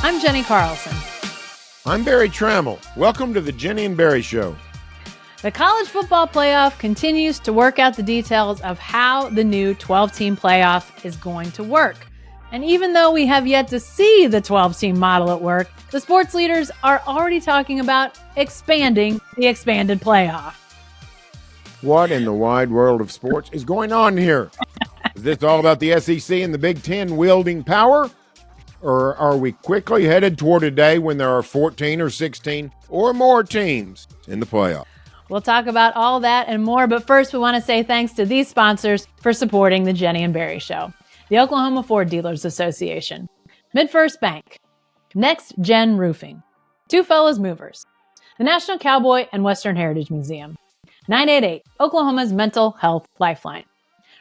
I'm Jenni Carlson. I'm Barry Tramel. Welcome to the Jenni and Berry Show. The college football playoff continues to work out the details of how the new 12-team playoff is going to work. And even though we have yet to see the 12-team model at work, the sports leaders are already talking about expanding the expanded playoff. What in the wide world of sports is going on here? Is this all about the SEC and the Big Ten wielding power? Or are we quickly headed toward a day when there are 14 or 16 or more teams in the playoff? We'll talk about all that and more, but first we want to say thanks to these sponsors for supporting the Jenni and Berry Show. The Oklahoma Ford Dealers Association, MidFirst Bank, Next Gen Roofing, Two Fellas Movers, the National Cowboy and Western Heritage Museum, 988, Oklahoma's Mental Health Lifeline.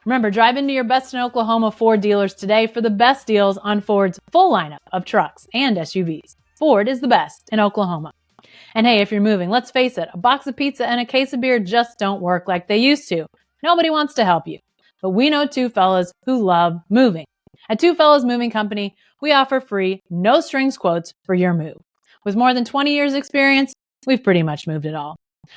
Remember, drive into your Best in Oklahoma Ford dealers today for the best deals on Ford's full lineup of trucks and SUVs. Ford is the best in Oklahoma. And hey, if you're moving, let's face it, a box of pizza and a case of beer just don't work like they used to. Nobody wants to help you. But we know two fellas who love moving. At Two Fellas Moving Company, we offer free, no-strings quotes for your move. With more than 20 years experience, we've pretty much moved it all.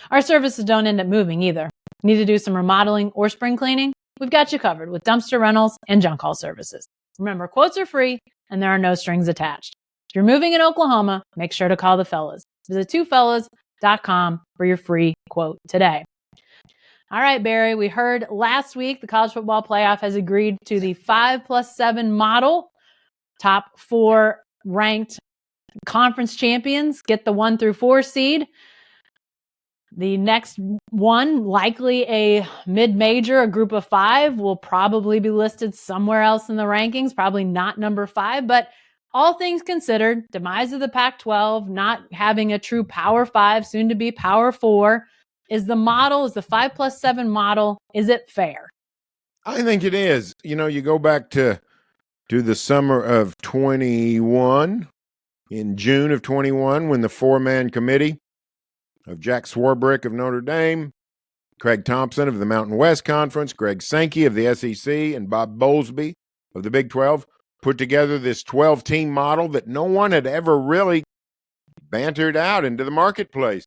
Our services don't end up moving either. Need to do some remodeling or spring cleaning? We've got you covered with dumpster rentals and junk haul services. Remember, quotes are free and there are no strings attached. If you're moving in Oklahoma, make sure to call the fellas. Visit twofellas.com for your free quote today. All right, Barry, we heard last week the college football playoff has agreed to the 5+7 model. Top 4 ranked conference champions get the 1 through 4 seed. The next one, likely a mid-major, a group of 5, will probably be listed somewhere else in the rankings, probably not number 5. But all things considered, demise of the Pac-12, not having a true Power 5, soon to be Power 4, is the 5+7 model, is it fair? I think it is. You know, you go back to the summer of 21, in June of 21, when the 4-man committee of Jack Swarbrick of Notre Dame, Craig Thompson of the Mountain West Conference, Greg Sankey of the SEC, and Bob Bowlesby of the Big 12 put together this 12-team model that no one had ever really bantered out into the marketplace.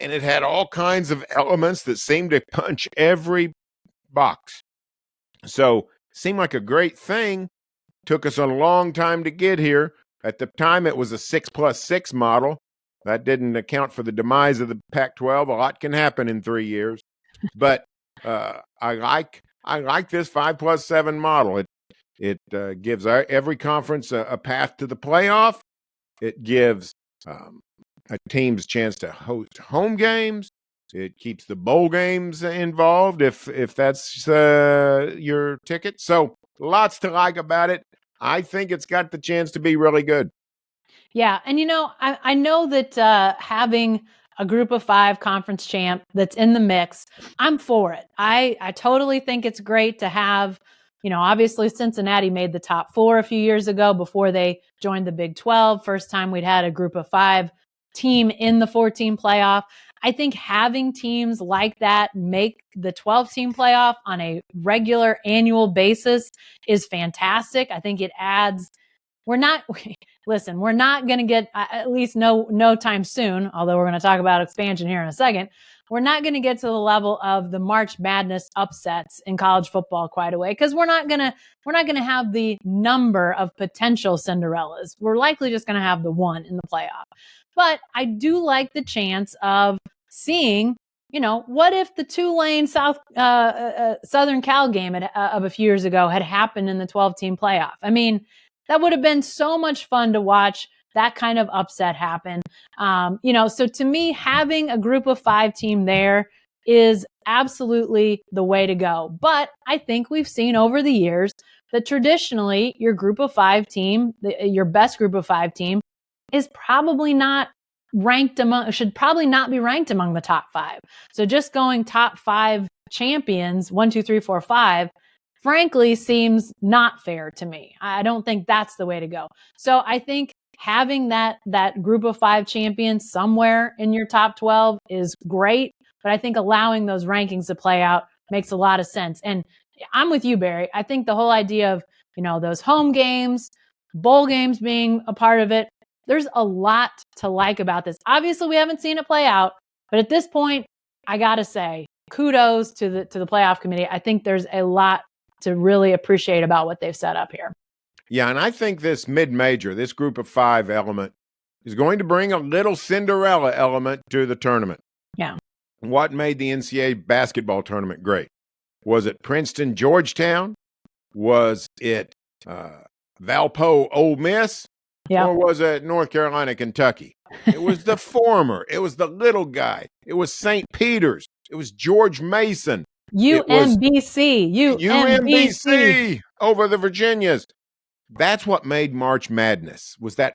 And it had all kinds of elements that seemed to punch every box. So it seemed like a great thing. Took us a long time to get here. At the time, it was a 6+6 model. That didn't account for the demise of the Pac-12. A lot can happen in 3 years. But I like this 5+7 model. It gives every conference a path to the playoff. It gives a team's chance to host home games. It keeps the bowl games involved if that's your ticket. So lots to like about it. I think it's got the chance to be really good. Yeah, and you know, I know that having a group of 5 conference champ that's in the mix, I'm for it. I totally think it's great to have, you know, obviously Cincinnati made the top 4 a few years ago before they joined the Big 12. First time we'd had a group of 5 team in the 14 playoff. I think having teams like that make the 12-team playoff on a regular annual basis is fantastic. I think it adds, we're not going to get, at least no time soon, although we're going to talk about expansion here in a second. We're not going to get to the level of the March Madness upsets in college football quite away, because we're not going to have the number of potential Cinderellas. We're likely just going to have the one in the playoff. But I do like the chance of seeing, you know, what if the Tulane Southern Cal game of a few years ago had happened in the 12-team playoff? I mean, that would have been so much fun to watch that kind of upset happen. You know, so to me, having a group of 5 team there is absolutely the way to go. But I think we've seen over the years that traditionally your group of 5 team, your best group of 5 team, is probably not ranked should probably not be ranked among the top 5. So just going top 5 champions, 1, 2, 3, 4, 5, frankly seems not fair to me. I don't think that's the way to go. So I think having that group of 5 champions somewhere in your top 12 is great, but I think allowing those rankings to play out makes a lot of sense. And I'm with you, Barry. I think the whole idea of, you know, those home games, bowl games being a part of it, There's a lot to like about this. Obviously, we haven't seen it play out, but at this point, I got to say, kudos to the playoff committee. I think there's a lot to really appreciate about what they've set up here. Yeah, and I think this mid-major, this group of 5 element, is going to bring a little Cinderella element to the tournament. Yeah. What made the NCAA basketball tournament great? Was it Princeton, Georgetown? Was it Valpo, Ole Miss? Yeah. Or was it North Carolina, Kentucky? It was the former. It was the little guy. It was St. Peter's. It was George Mason. UMBC. UMBC over the Virginias. That's what made March Madness, was that,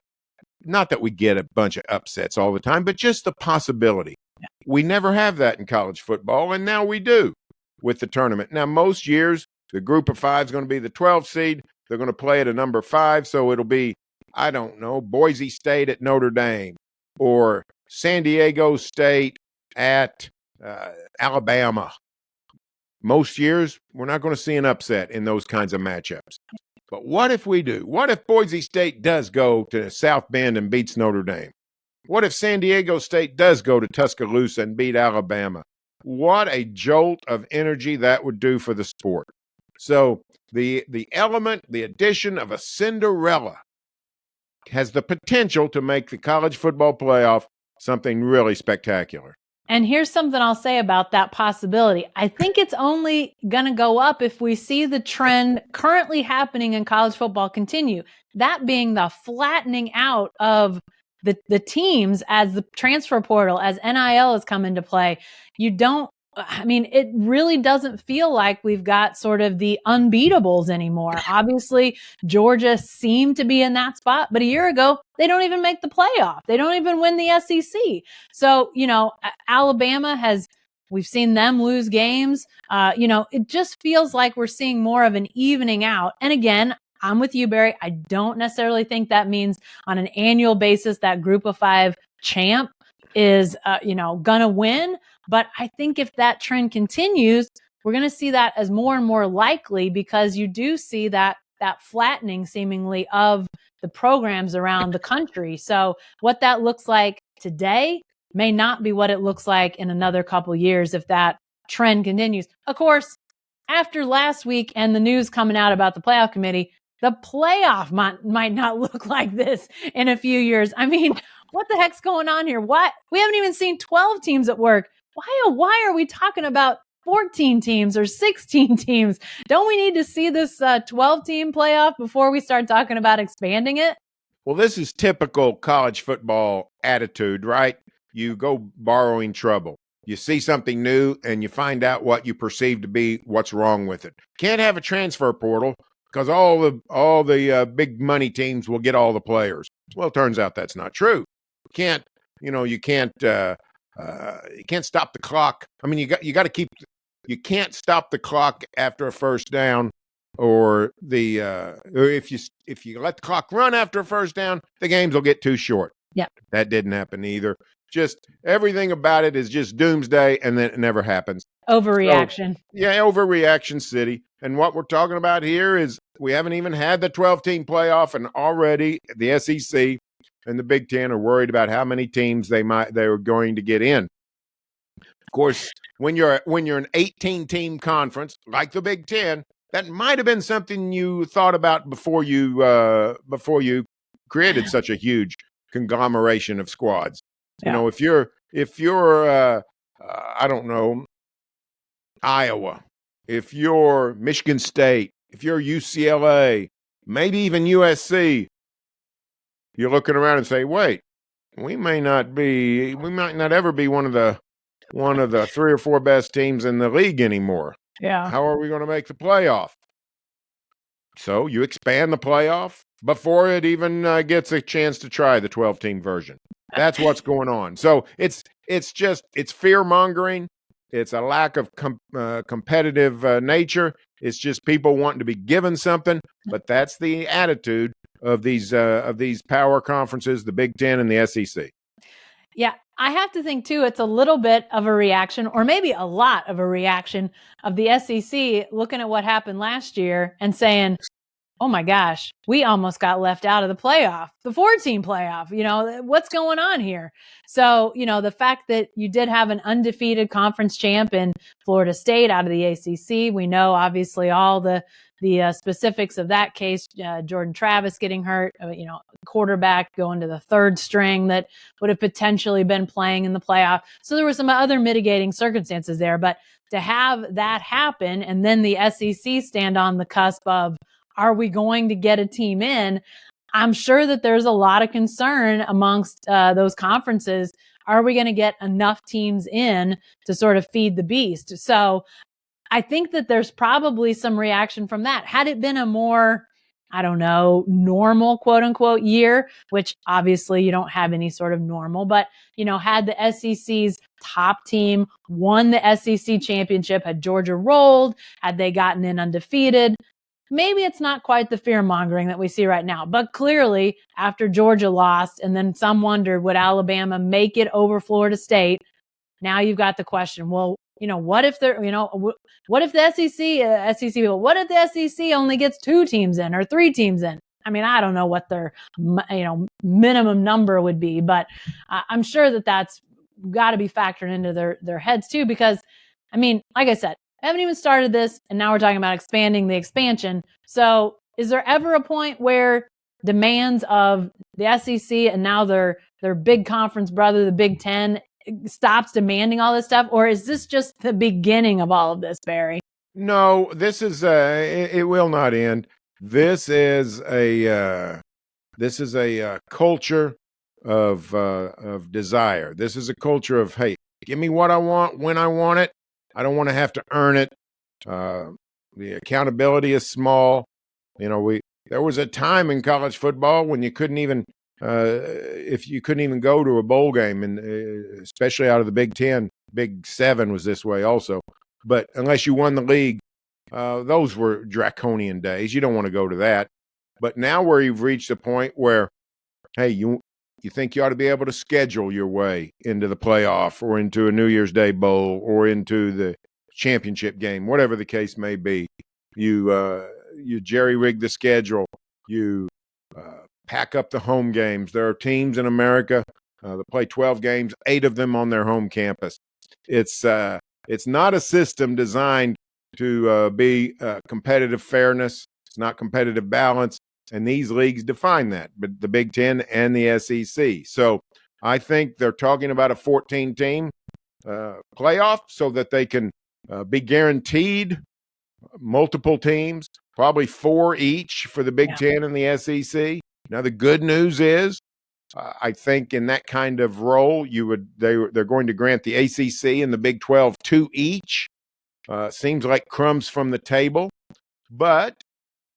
not that we get a bunch of upsets all the time, but just the possibility. We never have that in college football, and now we do with the tournament. Now, most years, the group of 5 is going to be the 12th seed. They're going to play at a number 5, so it'll be, I don't know, Boise State at Notre Dame or San Diego State at Alabama. Most years, we're not going to see an upset in those kinds of matchups. But what if we do? What if Boise State does go to South Bend and beats Notre Dame? What if San Diego State does go to Tuscaloosa and beat Alabama? What a jolt of energy that would do for the sport. So the element, the addition of a Cinderella has the potential to make the college football playoff something really spectacular. And here's something I'll say about that possibility. I think it's only going to go up if we see the trend currently happening in college football continue. That being the flattening out of the teams as the transfer portal, as NIL has come into play. It really doesn't feel like we've got sort of the unbeatables anymore. Obviously, Georgia seemed to be in that spot, but a year ago, they don't even make the playoff. They don't even win the SEC. So, Alabama we've seen them lose games. It just feels like we're seeing more of an evening out. And again, I'm with you, Barry. I don't necessarily think that means on an annual basis that group of 5 champ is, going to win. But I think if that trend continues, we're going to see that as more and more likely, because you do see that flattening seemingly of the programs around the country. So what that looks like today may not be what it looks like in another couple years if that trend continues. Of course, after last week and the news coming out about the playoff committee, the playoff might not look like this in a few years. I mean, what the heck's going on here? What? We haven't even seen 12 teams at work. Why are we talking about 14 teams or 16 teams? Don't we need to see this 12-team playoff before we start talking about expanding it? Well, this is typical college football attitude, right? You go borrowing trouble. You see something new and you find out what you perceive to be what's wrong with it. Can't have a transfer portal because all the big money teams will get all the players. Well, it turns out that's not true. You can't stop the clock. I mean, you can't stop the clock after a first down, or if you let the clock run after a first down, the games will get too short. Yeah, that didn't happen either. Just everything about it is just doomsday, and then it never happens. Overreaction. So, overreaction city. And what we're talking about here is we haven't even had the 12-team playoff, and already the SEC and the Big Ten are worried about how many teams they are going to get in. Of course, when you're an 18-team conference like the Big Ten, that might have been something you thought about before you created such a huge conglomeration of squads. Yeah. If you're I don't know, Iowa, if you're Michigan State, if you're UCLA, maybe even USC, you're looking around and say, wait, we might not ever be one of the 3 or 4 best teams in the league anymore. Yeah. How are we going to make the playoff? So you expand the playoff before it even gets a chance to try the 12-team version. That's what's going on. So it's fear mongering. It's a lack of competitive nature. It's just people wanting to be given something. But that's the attitude of these power conferences, the Big Ten and the SEC. Yeah, I have to think too, it's a little bit of a reaction, or maybe a lot of a reaction of the SEC looking at what happened last year and saying, oh my gosh, we almost got left out of the playoff, the 4-team playoff. What's going on here? So, the fact that you did have an undefeated conference champ in Florida State out of the ACC, we know obviously all the specifics of that case. Jordan Travis getting hurt, quarterback going to the third string that would have potentially been playing in the playoff. So there were some other mitigating circumstances there, but to have that happen and then the SEC stand on the cusp of, are we going to get a team in? I'm sure that there's a lot of concern amongst those conferences. Are we going to get enough teams in to sort of feed the beast? So I think that there's probably some reaction from that. Had it been a more, I don't know, normal quote unquote year, which obviously you don't have any sort of normal, but had the SEC's top team won the SEC championship, had Georgia rolled, had they gotten in undefeated, maybe it's not quite the fear mongering that we see right now. But clearly, after Georgia lost, and then some wondered, would Alabama make it over Florida State? Now you've got the question, well, what if they're, what if the SEC people, what if the SEC only gets 2 teams in or 3 teams in? I mean, I don't know what their, minimum number would be, but I'm sure that that's got to be factored into their heads too, because like I said, I haven't even started this, and now we're talking about expanding the expansion. So is there ever a point where demands of the SEC and now their big conference brother, the Big Ten, stops demanding all this stuff? Or is this just the beginning of all of this, Barry? No, this is it will not end. This is a culture of desire. This is a culture of, hey, give me what I want when I want it. I don't want to have to earn it. The accountability is small. There was a time in college football when you couldn't even if you couldn't even go to a bowl game, and especially out of the Big Ten. Big Seven was this way also. But unless you won the league, those were draconian days. You don't want to go to that. But now where you've reached a point where, hey, you think you ought to be able to schedule your way into the playoff or into a New Year's Day bowl or into the championship game, whatever the case may be. You jerry-rig the schedule. You pack up the home games. There are teams in America that play 12 games, 8 of them on their home campus. It's not a system designed to be competitive fairness. It's not competitive balance. And these leagues define that, but the Big Ten and the SEC. So I think they're talking about a 14-team playoff so that they can be guaranteed multiple teams, probably 4 each for the Big Ten and the SEC. Now, the good news is, I think in that kind of role, they're going to grant the ACC and the Big 12 2 each. Seems like crumbs from the table. But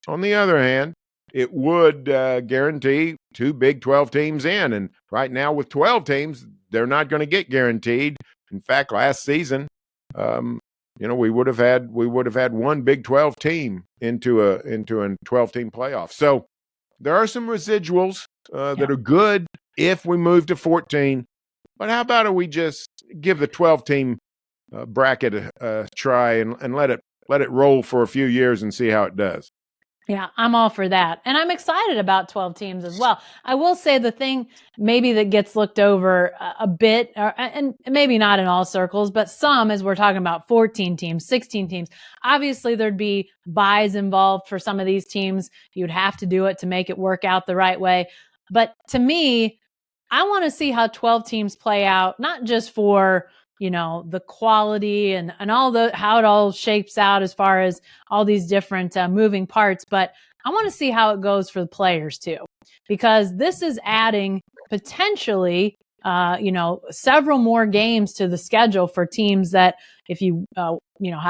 on the other hand, it would guarantee 2 Big 12 teams in. And right now with 12 teams, they're not going to get guaranteed. In fact, last season, we would have had 1 Big 12 team into a 12-team playoff. So there are some residuals that are good if we move to 14. But how about we just give the 12-team bracket a try and let it roll for a few years and see how it does? Yeah, I'm all for that. And I'm excited about 12 teams as well. I will say the thing maybe that gets looked over a bit, and maybe not in all circles, but some, as we're talking about 14 teams, 16 teams, obviously there'd be buys involved for some of these teams. You'd have to do it to make it work out the right way. But to me, I want to see how 12 teams play out, not just for the quality and all how it all shapes out as far as all these different moving parts. But I want to see how it goes for the players too, because this is adding potentially, several more games to the schedule for teams that if you, have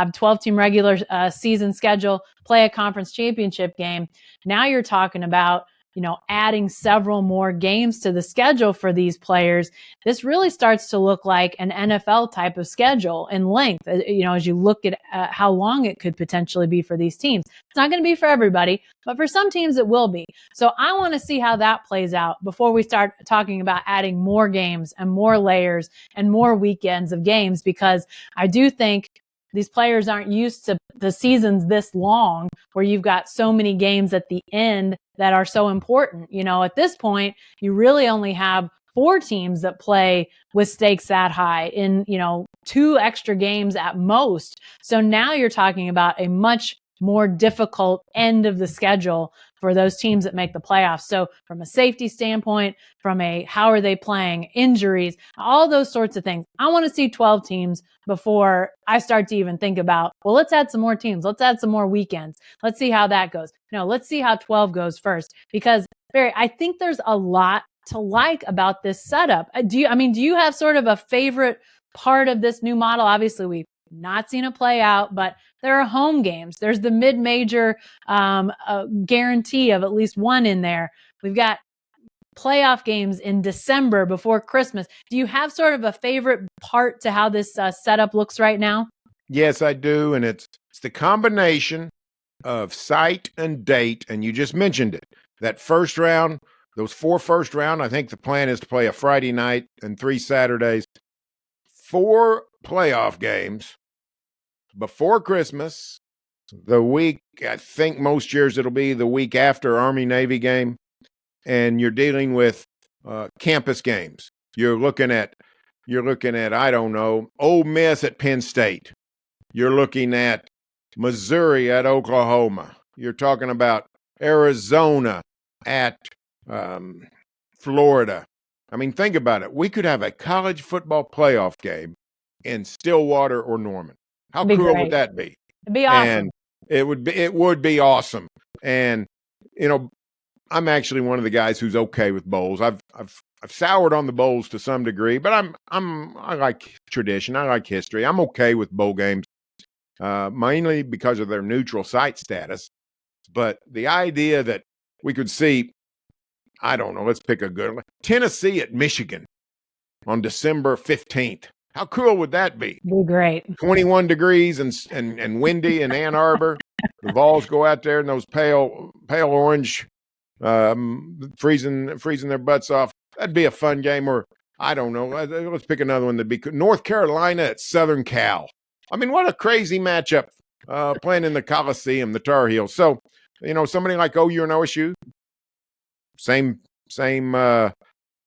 a 12-team regular season schedule, play a conference championship game. Now you're talking about adding several more games to the schedule for these players. This really starts to look like an NFL type of schedule in length, as you look at how long it could potentially be for these teams. It's not going to be for everybody, but for some teams it will be. So I want to see how that plays out before we start talking about adding more games and more layers and more weekends of games, because I do think these players aren't used to the season's this long where you've got so many games at the end that are so important. At this point, you really only have 4 teams that play with stakes that high in, 2 extra games at most. So now you're talking about a much more difficult end of the schedule for those teams that make the playoffs. So from a safety standpoint, from a how are they playing, injuries, all those sorts of things. I want to see 12 teams before I start to even think about, well, let's add some more teams. Let's add some more weekends. Let's see how that goes. No, let's see how 12 goes first, because Barry, I think there's a lot to like about this setup. Do you have sort of a favorite part of this new model? Obviously, we've not seen it play out, but there are home games. There's the mid-major guarantee of at least one in there. We've got playoff games in December before Christmas. Do you have sort of a favorite part to how this setup looks right now? Yes, I do. And it's the combination of site and date. And you just mentioned it. That first round, those 4 first round, I think the plan is to play a Friday night and 3 Saturdays. 4 playoff games before Christmas, the week, I think most years it'll be the week after Army-Navy game, and you're dealing with campus games. You're looking at, I don't know, Ole Miss at Penn State. You're looking at Missouri at Oklahoma. You're talking about Arizona at Florida. I mean, think about it. We could have a college football playoff game in Stillwater or Norman. How cool would that be? It'd be awesome. And it would be awesome. And I'm actually one of the guys who's okay with bowls. I've soured on the bowls to some degree, but I like tradition. I like history. I'm okay with bowl games, mainly because of their neutral site status. But the idea that we could see, I don't know, let's pick a good one, Tennessee at Michigan on December 15th. How cool would that be? Be great. 21 degrees and windy in Ann Arbor. The Vols go out there in those pale orange, freezing their butts off. That'd be a fun game. Or I don't know. Let's pick another one that'd be North Carolina at Southern Cal. I mean, what a crazy matchup playing in the Coliseum, the Tar Heels. So, somebody like OU and OSU, same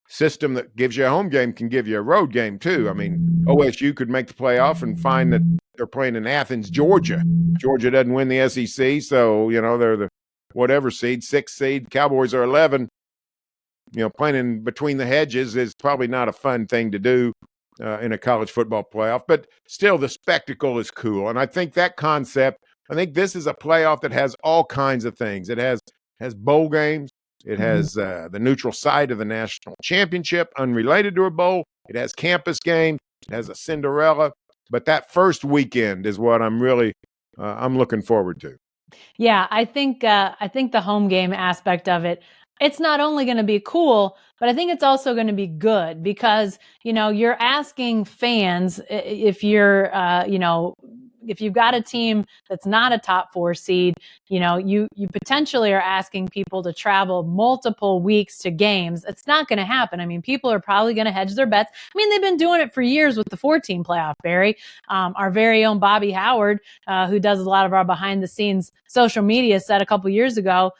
system that gives you a home game can give you a road game too. I mean, OSU could make the playoff and find that they're playing in Athens, Georgia. Georgia doesn't win the SEC, so they're the whatever seed, 6th seed. Cowboys are 11. Playing in between the hedges is probably not a fun thing to do in a college football playoff, but still the spectacle is cool. And I think that concept, I think this is a playoff that has all kinds of things. It has bowl games. It has the neutral site of the national championship, unrelated to a bowl. It has campus games. It has a Cinderella. But that first weekend is what I'm really I'm looking forward to. Yeah, I think the home game aspect of it, it's not only going to be cool, but I think it's also going to be good because, you're asking fans if you're, if you've got a team that's not a top 4 seed, you potentially are asking people to travel multiple weeks to games. It's not going to happen. I mean, people are probably going to hedge their bets. I mean, they've been doing it for years with the 14 playoff, Barry. Our very own Bobby Howard, who does a lot of our behind the scenes social media, said a couple years ago,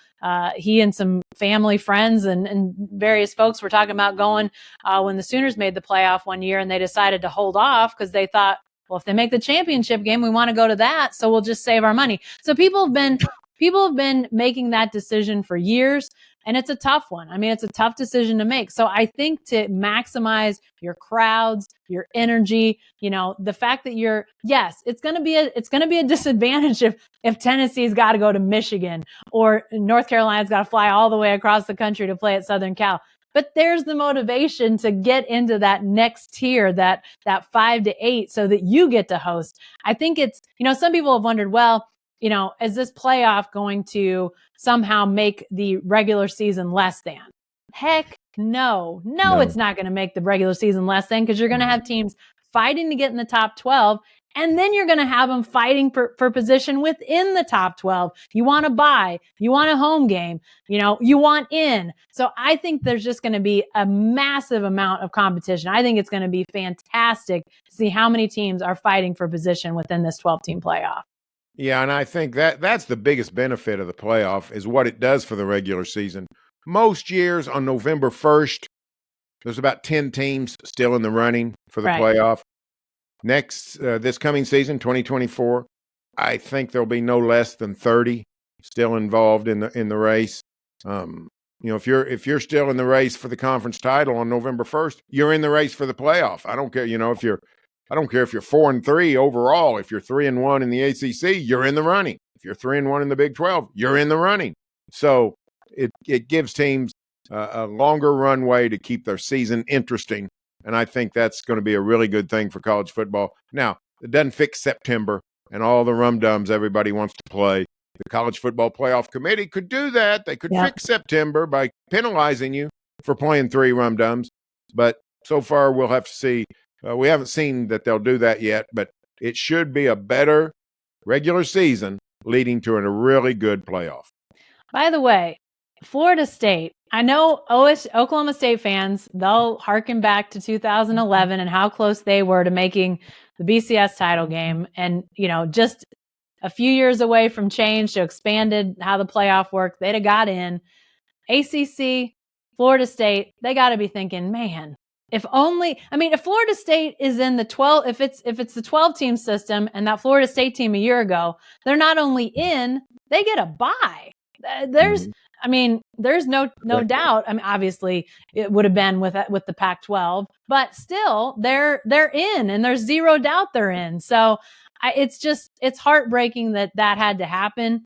he and some family friends and various folks were talking about going when the Sooners made the playoff one year, and they decided to hold off because they thought, well, if they make the championship game, we want to go to that, so we'll just save our money. So people have been making that decision for years, and it's a tough one. I mean, it's a tough decision to make. So I think to maximize your crowds, your energy, the fact that it's going to be a disadvantage if Tennessee's got to go to Michigan or North Carolina's got to fly all the way across the country to play at Southern Cal. But there's the motivation to get into that next tier, that 5 to 8, so that you get to host. I think it's, some people have wondered, well, is this playoff going to somehow make the regular season less than? Heck no. No, it's not going to make the regular season less than, because you're going to have teams fighting to get in the top 12. And then you're going to have them fighting for position within the top 12. You want to buy, you want a home game, you want in. So I think there's just going to be a massive amount of competition. I think it's going to be fantastic to see how many teams are fighting for position within this 12-team playoff. Yeah, and I think that's the biggest benefit of the playoff is what it does for the regular season. Most years on November 1st, there's about 10 teams still in the running for the playoff. This coming season, 2024, I think there'll be no less than 30 still involved in the race. If you're still in the race for the conference title on November 1st, you're in the race for the playoff. I don't care, I don't care if you're 4-3 overall. If you're 3-1 in the ACC, you're in the running. If you're 3-1 in the Big 12, you're in the running. So it gives teams a longer runway to keep their season interesting, and I think that's going to be a really good thing for college football. Now, it doesn't fix September and all the rum-dums everybody wants to play. The College Football Playoff Committee could do that. They could fix September by penalizing you for playing 3 rum-dums, but so far we'll have to see. We haven't seen that they'll do that yet, but it should be a better regular season leading to a really good playoff. By the way, Florida State, I know Oklahoma State fans, they'll harken back to 2011 and how close they were to making the BCS title game. And, just a few years away from change to expanded how the playoff worked, they'd have got in. ACC, Florida State, they got to be thinking, man, if Florida State is in the 12, if it's the 12 team system and that Florida State team a year ago, they're not only in, they get a bye. There's no doubt. Obviously it would have been with the Pac-12, but still they're in, and there's zero doubt they're in. So it's heartbreaking that had to happen.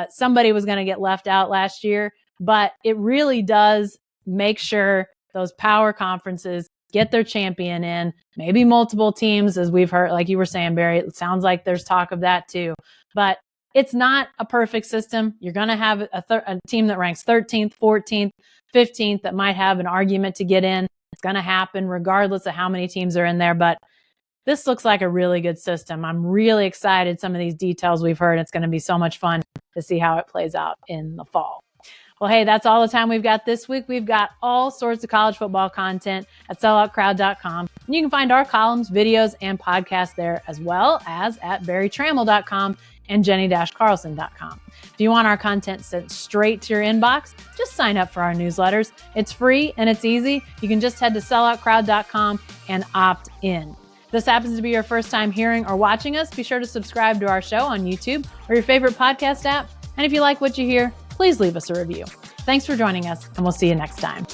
Somebody was going to get left out last year, but it really does make sure those power conferences get their champion in, maybe multiple teams, as we've heard, like you were saying, Barry. It sounds like there's talk of that too, but it's not a perfect system. You're going to have a team that ranks 13th, 14th, 15th that might have an argument to get in. It's going to happen regardless of how many teams are in there, but this looks like a really good system. I'm really excited. Some of these details we've heard, it's going to be so much fun to see how it plays out in the fall. Well, hey, that's all the time we've got this week. We've got all sorts of college football content at selloutcrowd.com. And you can find our columns, videos, and podcasts there, as well as at barrytramel.com and jenni-carlson.com. If you want our content sent straight to your inbox, just sign up for our newsletters. It's free and it's easy. You can just head to selloutcrowd.com and opt in. If this happens to be your first time hearing or watching us, be sure to subscribe to our show on YouTube or your favorite podcast app. And if you like what you hear, please leave us a review. Thanks for joining us, and we'll see you next time.